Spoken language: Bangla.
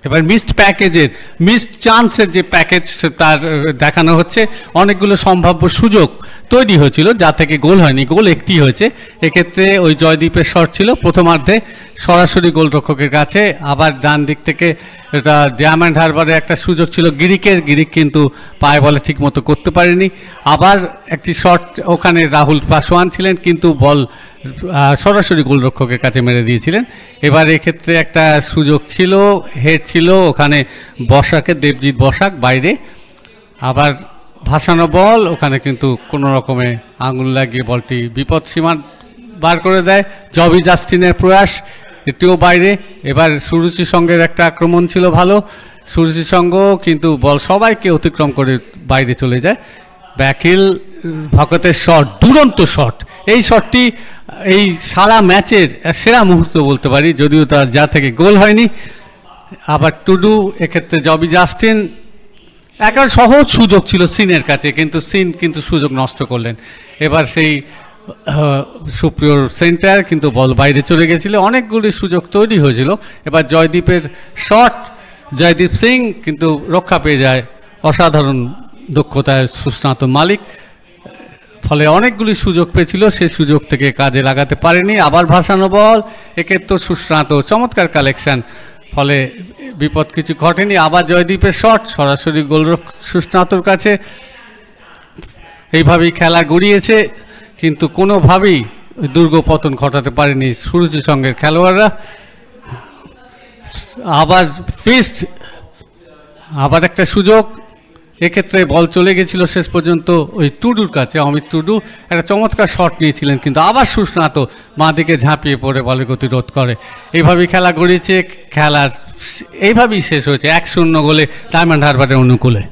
এবার মিসড প্যাকেজের মিসড চান্সের যে প্যাকেজ তার দেখানো হচ্ছে, অনেকগুলো সম্ভাব্য সুযোগ তৈরি হয়েছিল যা থেকে গোল হয়নি, গোল একটি হয়েছে। এক্ষেত্রে ওই জয়দীপের শট ছিল প্রথমার্ধে সরাসরি গোলরক্ষকের কাছে, আবার ডান দিক থেকে এটা ডায়মন্ড হারবারে একটা সুযোগ ছিল গিরিকের, গিরিক কিন্তু পায়ে বলে ঠিক মতো করতে পারেনি। আবার একটি শট ওখানে রাহুল পাসওয়ান ছিলেন কিন্তু বল সরাসরি গোলরক্ষকের কাছে মেরে দিয়েছিলেন। এবার এক্ষেত্রে একটা সুযোগ ছিল, হেড ছিল ওখানে বসাকের, দেবজিৎ বসাক বাইরে, আবার ভাসানো বল ওখানে কিন্তু কোনো রকমে আঙুল লাগিয়ে বলটি বিপদ সীমা বার করে দেয়। জবি জাস্টিনের প্রয়াস এটিও বাইরে। এবার সুরুচি সঙ্গের একটা আক্রমণ ছিল ভালো, সুরুচি সঙ্গ কিন্তু বল সবাইকে অতিক্রম করে বাইরে চলে যায়। ব্যাকিল ভকতের শট, দুরন্ত শট, এই শটটি এই সারা ম্যাচের সেরা মুহূর্ত বলতে পারি, যদিও তার যা থেকে গোল হয়নি। আবার টুডু, এক্ষেত্রে জবি জাস্টিন, একটা সহজ সুযোগ ছিল সিনের কাছে কিন্তু সিন কিন্তু সুযোগ নষ্ট করলেন। এবার সেই সুপ্রিয়র সেন্টার কিন্তু বল বাইরে চলে গেছিল, অনেকগুলি সুযোগ তৈরি হয়েছিল। এবার জয়দীপের শট, জয়দীপ সিং কিন্তু রক্ষা পেয়ে যায় অসাধারণ দক্ষতায় সুস্নাত মালিক, ফলে অনেকগুলি সুযোগ পেয়েছিল, সেই সুযোগ থেকে কাজে লাগাতে পারেনি। আবার ভাসানো বল, এক্ষেত্রে সুস্নাত চমৎকার কালেকশন, ফলে বিপদ কিছু ঘটেনি। আবার জয়দীপের শট সরাসরি গোলরক্ষক সুস্নাতর কাছে। এইভাবেই খেলা গড়িয়েছে কিন্তু কোনোভাবেই দুর্গ পতন ঘটাতে পারেনি সুরুচি সঙ্গের খেলোয়াড়রা। আবার ফিস্ট, আবার একটা সুযোগ, এক্ষেত্রে বল চলে গেছিল শেষ পর্যন্ত ওই টুডুর কাছে। অমিত টুডু একটা চমৎকার শট নিয়েছিলেন কিন্তু আবার সুস্নাত বাঁ দিকে ঝাঁপিয়ে পড়ে বলের গতি রোধ করে। এইভাবেই খেলা গড়িয়েছে, খেলার এইভাবেই শেষ হয়েছে 1-0 গোলে ডায়মন্ড হারবারের অনুকূলে।